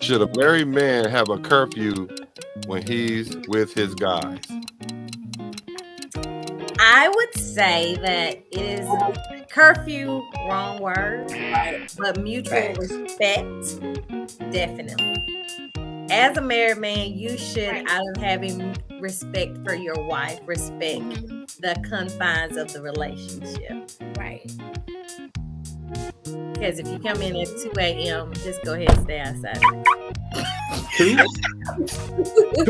Should a married man have a curfew when he's with his guys? I would say that it is curfew, wrong word, but mutual respect, definitely. As a married man, you should, out of having respect for your wife, respect the confines of the relationship. Right. Because if you come in at 2 a.m., just go ahead and stay outside. 2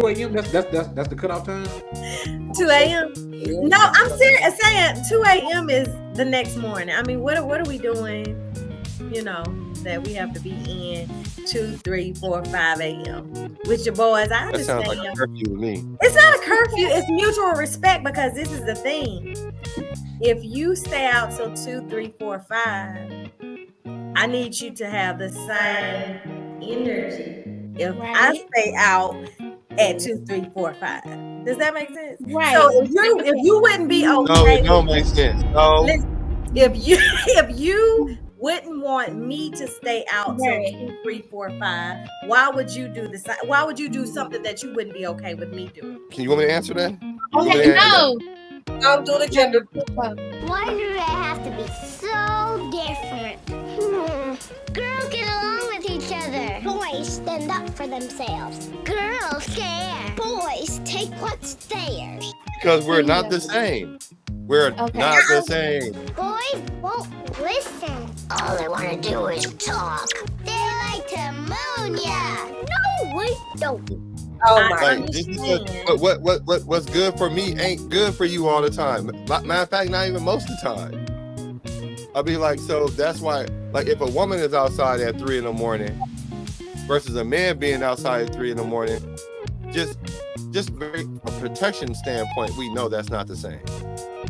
a.m. That's the cutoff time. 2 a.m. No, I'm serious. Saying 2 a.m. is the next morning. I mean, what are we doing? You know, that we have to be in 2, 3, 4, 5 a.m. with your boys. I That sounds understand. like a curfew to me. It's not a curfew. It's mutual respect, because this is the thing. If you stay out till 2, 3, 4, 5, I need you to have the same energy. If I stay out at 2, 3, 4, 5, does that make sense? Right. So if you wouldn't be okay, No, it don't make sense. No. Listen, if you wouldn't want me to stay out till 2, 3, 4, 5, why would you do the same? Why would you do something that you wouldn't be okay with me doing? Can you want me to answer that? Okay, no. Don't do the gender. Why do they have to be so different? Girls get along with each other. Boys stand up for themselves. Girls care. Boys take what's theirs. Because we're not the same. We're not the same. Boys won't listen. All they want to do is talk. They like to moon ya. No, we don't. Oh my! Like, just because what's good for me ain't good for you all the time. Matter of fact, not even most of the time. I'll be like, so that's why, like, if a woman is outside at 3 a.m. versus a man being outside at 3 a.m, just very a protection standpoint, we know that's not the same.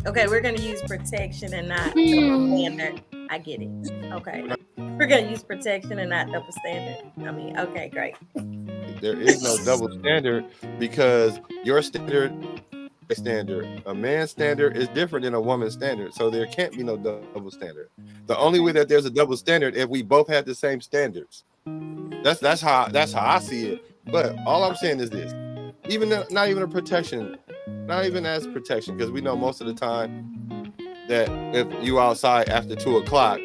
Okay, we're gonna use protection and not double standard. I get it. Okay, we're gonna use protection and not double standard. I mean, okay, great. There is no double standard, because your standard, a man's standard is different than a woman's standard. So there can't be no double standard. The only way that there's a double standard if we both have the same standards. That's how I see it. But all I'm saying is this: not even a protection, not even as protection, because we know most of the time that if you outside after 2 o'clock,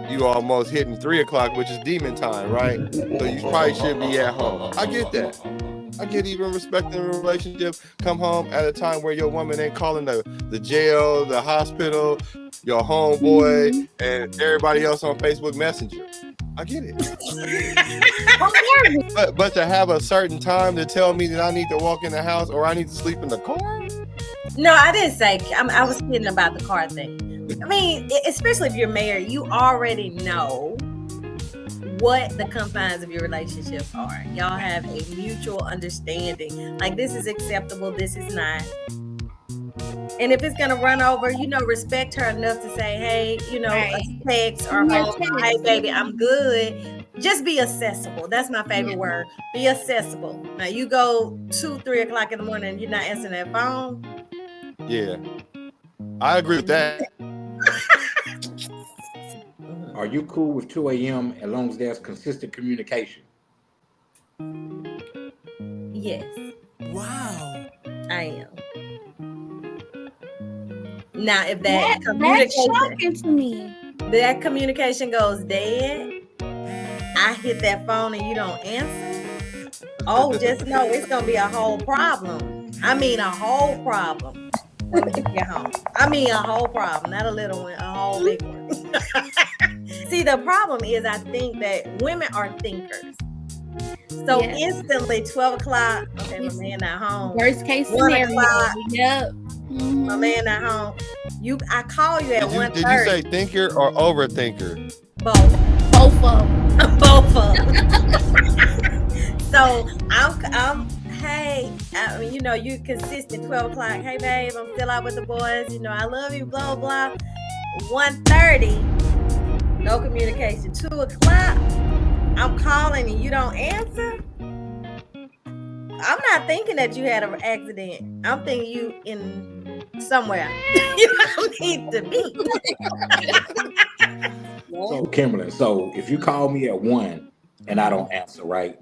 you almost hitting 3 o'clock, which is demon time, right? So you probably should be at home. I get that. I get even respecting a relationship. Come home at a time where your woman ain't calling the jail, the hospital, your homeboy, and everybody else on Facebook Messenger. I get it. but to have a certain time to tell me that I need to walk in the house or I need to sleep in the car? No, I didn't say. I was kidding about the car thing. I mean, especially if you're married, you already know what the confines of your relationship are. Y'all have a mutual understanding. Like, this is acceptable, this is not. And if it's gonna run over, respect her enough to say, hey, a text or hey baby, I'm good. Just be accessible. That's my favorite word. Be accessible. Now you go 2, 3 o'clock in the morning and you're not answering that phone. Yeah, I agree with that. Are you cool with 2 a.m. as long as there's consistent communication? Yes. Wow. I am. Now, if that's shocking to me. That communication goes dead, I hit that phone and you don't answer. Oh, just know it's gonna be a whole problem. I mean, a whole problem when you get home. I mean, a whole problem, not a little one, a whole big one. See, the problem is I think that women are thinkers. So instantly, 12 o'clock, okay, my man not home. Worst case scenario. Yep. My man not home. I call you at 1:30. Did you say thinker or overthinker? Both. Both of them. Both of them. So I'm hey, you consistent 12 o'clock. Hey babe, I'm still out with the boys. I love you, blah, blah. 1:30, no communication. 2 o'clock, I'm calling and you don't answer. I'm not thinking that you had an accident. I'm thinking you in somewhere you don't need to be. So Kimberly, if you call me at 1 and I don't answer, right?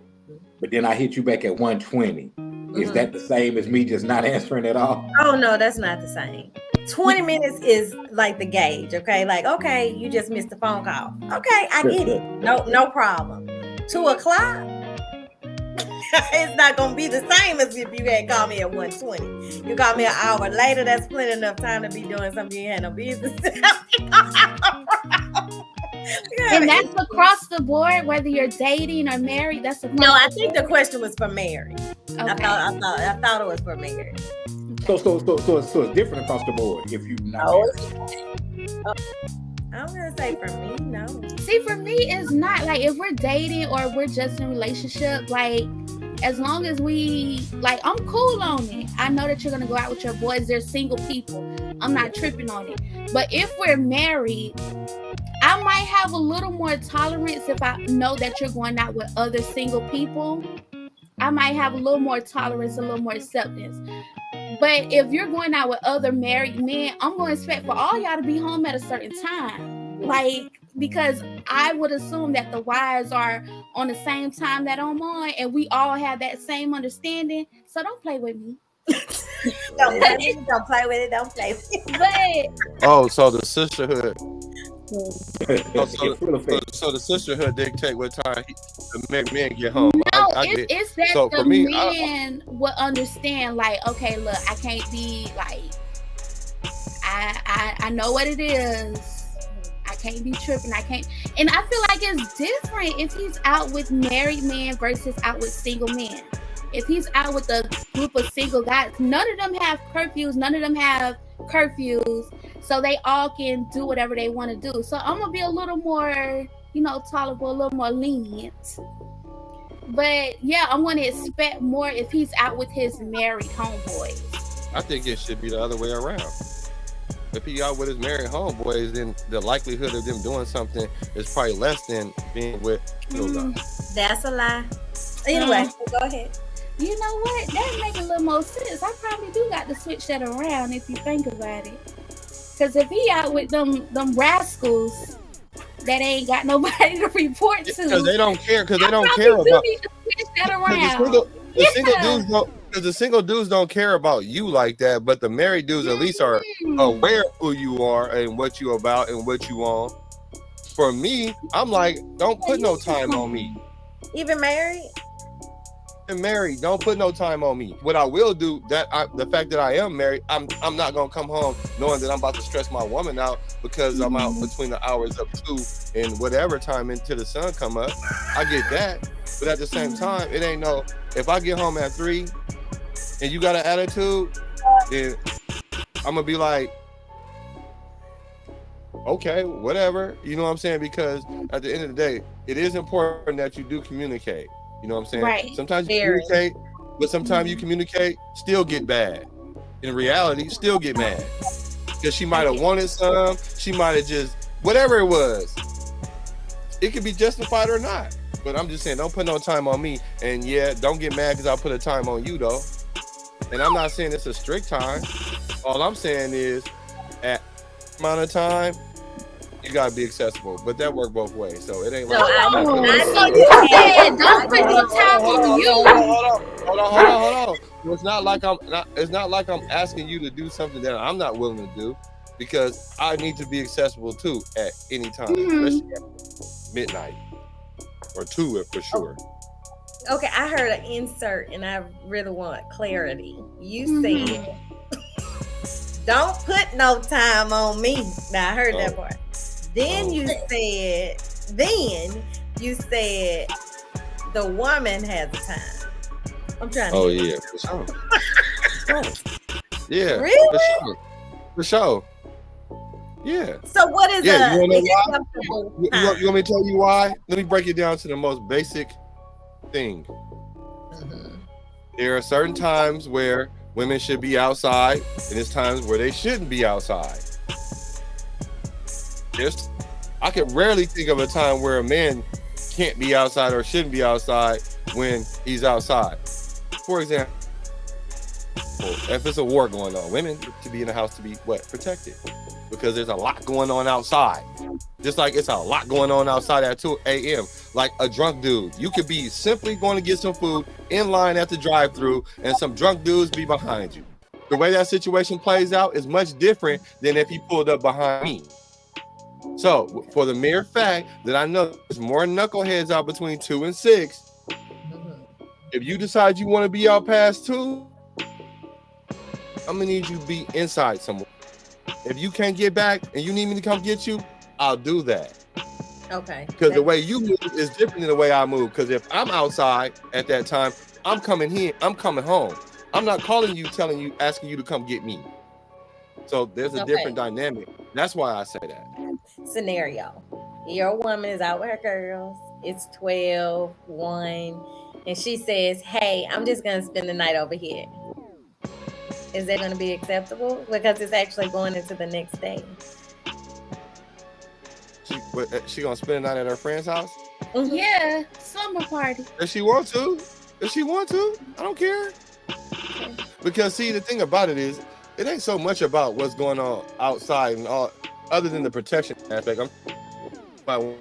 But then I hit you back at 120. Is that the same as me just not answering at all? Oh no, that's not the same. 20 minutes is like the gauge, okay? Like, okay, you just missed a phone call. Okay, I get it. No problem. 2 o'clock, it's not gonna be the same as if you had called me at 1:20. You called me an hour later, that's plenty enough time to be doing something you ain't had no business. And that's across the board, whether you're dating or married. That's No, I think the question was for married. Okay. I thought it was for married. So it's different across the board if you not married. I'm gonna say for me, no. See, for me, it's not like if we're dating or we're just in a relationship, like as long as we like, I'm cool on it. I know that you're gonna go out with your boys. They're single people. I'm not tripping on it. But if we're married, I might have a little more tolerance if I know that you're going out with other single people. I might have a little more tolerance, a little more acceptance. But if you're going out with other married men, I'm going to expect for all y'all to be home at a certain time. Like, because I would assume that the wives are on the same time that I'm on, and we all have that same understanding. So don't play with me. Don't play with it. Don't play with it. Don't play with it. But Oh, so the sisterhood. Full So the sisterhood dictate what time the married men get home. no, I get. it's that So the for me, men would understand, like, okay, look, I can't be like, I know what it is. I can't be tripping. I can't. And I feel like it's different if he's out with married men versus out with single men. If he's out with a group of single guys, none of them have curfews. None of them have curfews. So they all can do whatever they want to do. So I'm going to be a little more, tolerable, a little more lenient. But yeah, I'm going to expect more if he's out with his married homeboys. I think it should be the other way around. If he out with his married homeboys, then the likelihood of them doing something is probably less than being with guys. That's a lie. Anyway, go ahead. You know what? That make a little more sense. I probably do got to switch that around if you think about it. Because if he out with them rascals that ain't got nobody to report to, Because they don't care. Because they don't I care probably about. do need to switch that around. The single dudes don't care about you like that, but the married dudes at least are aware of who you are and what you about and what you want. For me, I'm like, don't put no time on me. Even married? And married, don't put no time on me. What I will do, the fact that I am married, I'm not gonna come home knowing that I'm about to stress my woman out because I'm out between the hours of 2 and whatever time until the sun come up. I get that, but at the same time, it ain't no. If I get home at 3 and you got an attitude, then I'm gonna be like, okay, whatever. You know what I'm saying? Because at the end of the day, it is important that you do communicate. You know what I'm saying? Right. Sometimes you communicate, but sometimes you communicate, still get bad. In reality, still get mad. Because she might have wanted some, she might have just, whatever it was. It could be justified or not. But I'm just saying, don't put no time on me. And yeah, don't get mad because I put a time on you though. And I'm not saying it's a strict time. All I'm saying is, at amount of time, you gotta be accessible, but that work both ways. So it ain't like. So you said don't put no time on you. Hold on. It's not like I'm asking you to do something that I'm not willing to do, because I need to be accessible too at any time, especially at midnight or 2 for sure. Okay, I heard an insert and I really want clarity. You said, don't put no time on me. Now I heard that part. Then you said the woman has a time. I'm trying to. Oh yeah, for sure. Yeah, really? For sure. Yeah. So what is you wanna know why? You want me to tell you why? Let me break it down to the most basic thing. There are certain times where women should be outside, and there's times where they shouldn't be outside. I can rarely think of a time where a man can't be outside or shouldn't be outside when he's outside. For example, if it's a war going on, women to be in the house to be protected, because there's a lot going on outside. Just like it's a lot going on outside at 2 a.m. like a drunk dude. You could be simply going to get some food in line at the drive-thru, and some drunk dudes be behind you. The way that situation plays out is much different than if he pulled up behind me. So, for the mere fact that I know there's more knuckleheads out between 2 and 6, if you decide you want to be out past 2, I'm gonna need you to be inside somewhere. If you can't get back and you need me to come get you, I'll do that. Okay. Because the way you move is different than the way I move. Because if I'm outside at that time, I'm coming here, I'm coming home. I'm not calling you, telling you, asking you to come get me. So there's a different dynamic. That's why I say that. Scenario. Your woman is out with her girls. It's 12, 1, and she says, hey, I'm just going to spend the night over here. Is that going to be acceptable? Because it's actually going into the next day. She going to spend the night at her friend's house? Mm-hmm. Yeah, slumber party. If she want to. I don't care. Because see, the thing about it is, it ain't so much about what's going on outside and all, other than the protection aspect. I'm about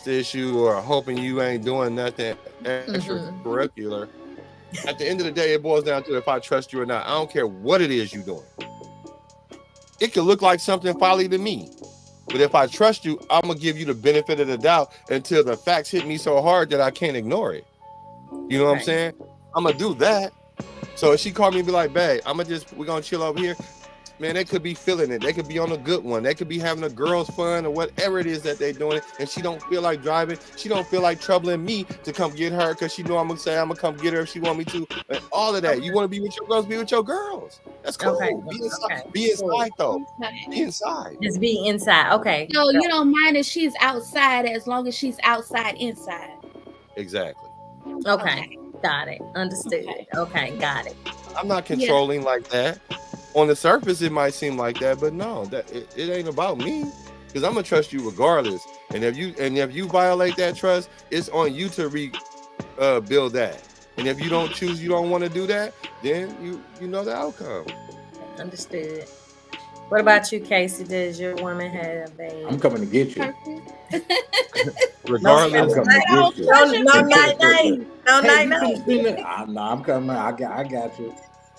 the issue or hoping you ain't doing nothing extracurricular. At the end of the day, it boils down to if I trust you or not. I don't care what it is you're doing. It could look like something folly to me, but if I trust you, I'm gonna give you the benefit of the doubt until the facts hit me so hard that I can't ignore it. You know what I'm saying? I'm gonna do that. So if she called me and be like, babe, we're gonna chill over here. Man, they could be feeling it. They could be on a good one. They could be having a girl's fun or whatever it is that they're doing. And she don't feel like driving. She don't feel like troubling me to come get her because she know I'm gonna say I'm gonna come get her if she want me to. And all of that. You want to be with your girls, be with your girls. That's cool. Be inside. Be inside though. Be inside. Just be inside. Okay. So you don't mind if she's outside as long as she's outside inside. Exactly. Okay. Got it. Understood. Okay. Got it. I'm not controlling like that. On the surface, it might seem like that, but no, it ain't about me, because I'm gonna trust you regardless. And if you violate that trust, it's on you to build that. And if you don't want to do that, then you know the outcome. Understood. What about you, Casey? Does your woman have a? I'm coming to get you. Regardless, no night. I'm coming. I got you.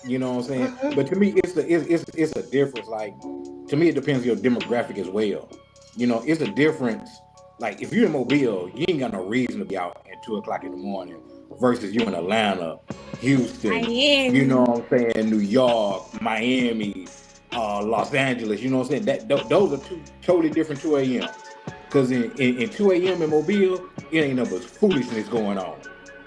You know what I'm saying? But to me, it's a difference. Like, to me, it depends on your demographic as well. You know, it's a difference. Like, if you're in Mobile, you ain't got no reason to be out at 2:00 in the morning versus you in Atlanta, Houston, Miami. You know what I'm saying? New York, Miami, Los Angeles. You know what I'm saying? Those are two totally different 2 a.m. Because in 2 a.m. in Mobile, it ain't no but foolishness going on.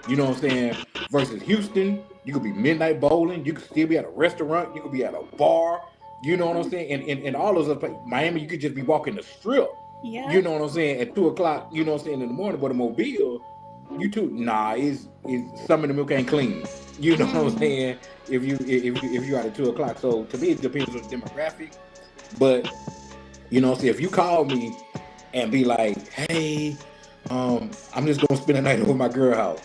You know what I'm saying? Versus Houston, you could be midnight bowling. You could still be at a restaurant. You could be at a bar. You know what I'm saying? And all those other places. Miami, you could just be walking the strip. Yeah. You know what I'm saying? At 2:00, you know what I'm saying, in the morning. But in Mobile, it's some of the milk ain't clean. You know what I'm saying? If you out at 2:00. So to me, it depends on the demographic. But you know, see, if you call me and be like, hey, I'm just gonna spend the night over my girl house.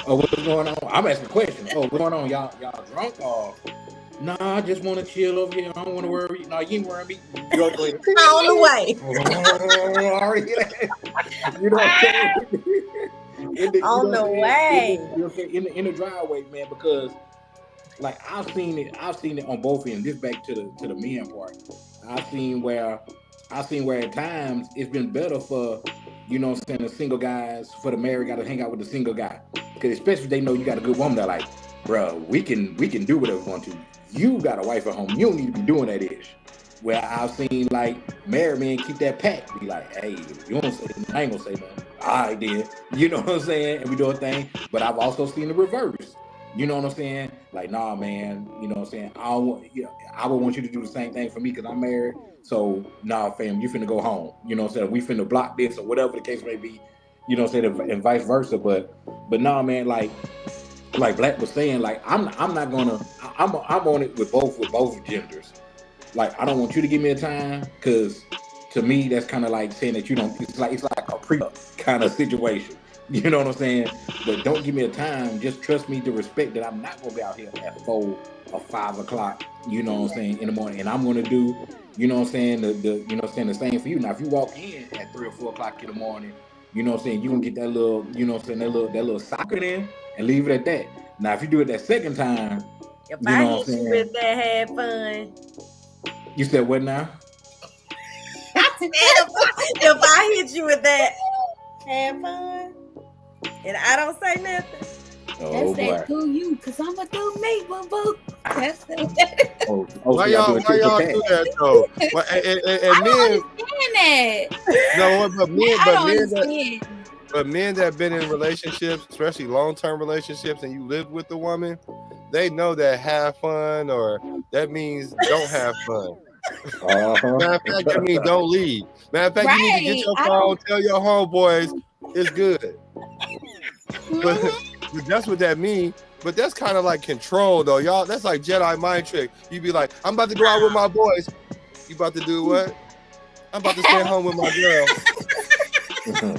Oh, what's going on? I'm asking questions. Oh, what's going on? Y'all drunk? Or nah, I just want to chill over here. I don't want to worry. No, you ain't worrying me. You're on the way. You know what I'm saying? On the way. In the driveway, man, because like I've seen it on both ends. This back to the men part. I've seen where at times it's been better for, you know what I'm saying, the single guys, for the married guy to hang out with the single guy. Because especially if they know you got a good woman, they're like, bro, we can do whatever we want to. You got a wife at home. You don't need to be doing that ish. Where I've seen like married men keep that pact. Be like, hey, if you don't say nothing, I ain't gonna say nothing. I did. You know what I'm saying? And we do a thing. But I've also seen the reverse. You know what I'm saying? Like, nah, man. You know what I'm saying? I would want you to do the same thing for me because I'm married. So, nah, fam, you finna go home. You know what I'm saying? We finna block this or whatever the case may be. You know what I'm saying? And vice versa. But nah, man, like Black was saying, like, I'm on it with both genders. Like, I don't want you to give me a time because to me, that's kind of like saying that you don't, it's like a pre-up kind of situation. You know what I'm saying? But don't give me a time. Just trust me to respect that I'm not going to be out here at 4 or 5 o'clock, you know what I'm saying, in the morning. And I'm going to do, you know what I'm saying, the you know what I'm saying, the same for you. Now, if you walk in at 3 or 4 o'clock in the morning You know what I'm saying? You gonna get that little, you know what I'm saying, that little socket in and leave it at that. Now, if you do it that second time, If you I know what hit I'm you saying? with that, have fun. You said what now? If I hit you with that, have fun, and I don't say nothing. Oh That's boy. that do you, cause I'ma do me, boo boo. That's that. Oh, Why so y'all y'all do a tit for tat. do that though? Well, and I men, don't understand that. no, I don't understand. but men that have been in relationships, especially long-term relationships, and you live with the woman, they know that have fun or that means don't have fun. Matter of fact, that means don't leave. Matter of fact, you need to get Right. your I phone, don't. tell your homeboys it's good. But, Mhm. but that's what that means. But that's kind of like control, though, y'all. That's like Jedi mind trick. You be like, I'm about to go out with my boys. You about to do what? I'm about to stay home with my girl.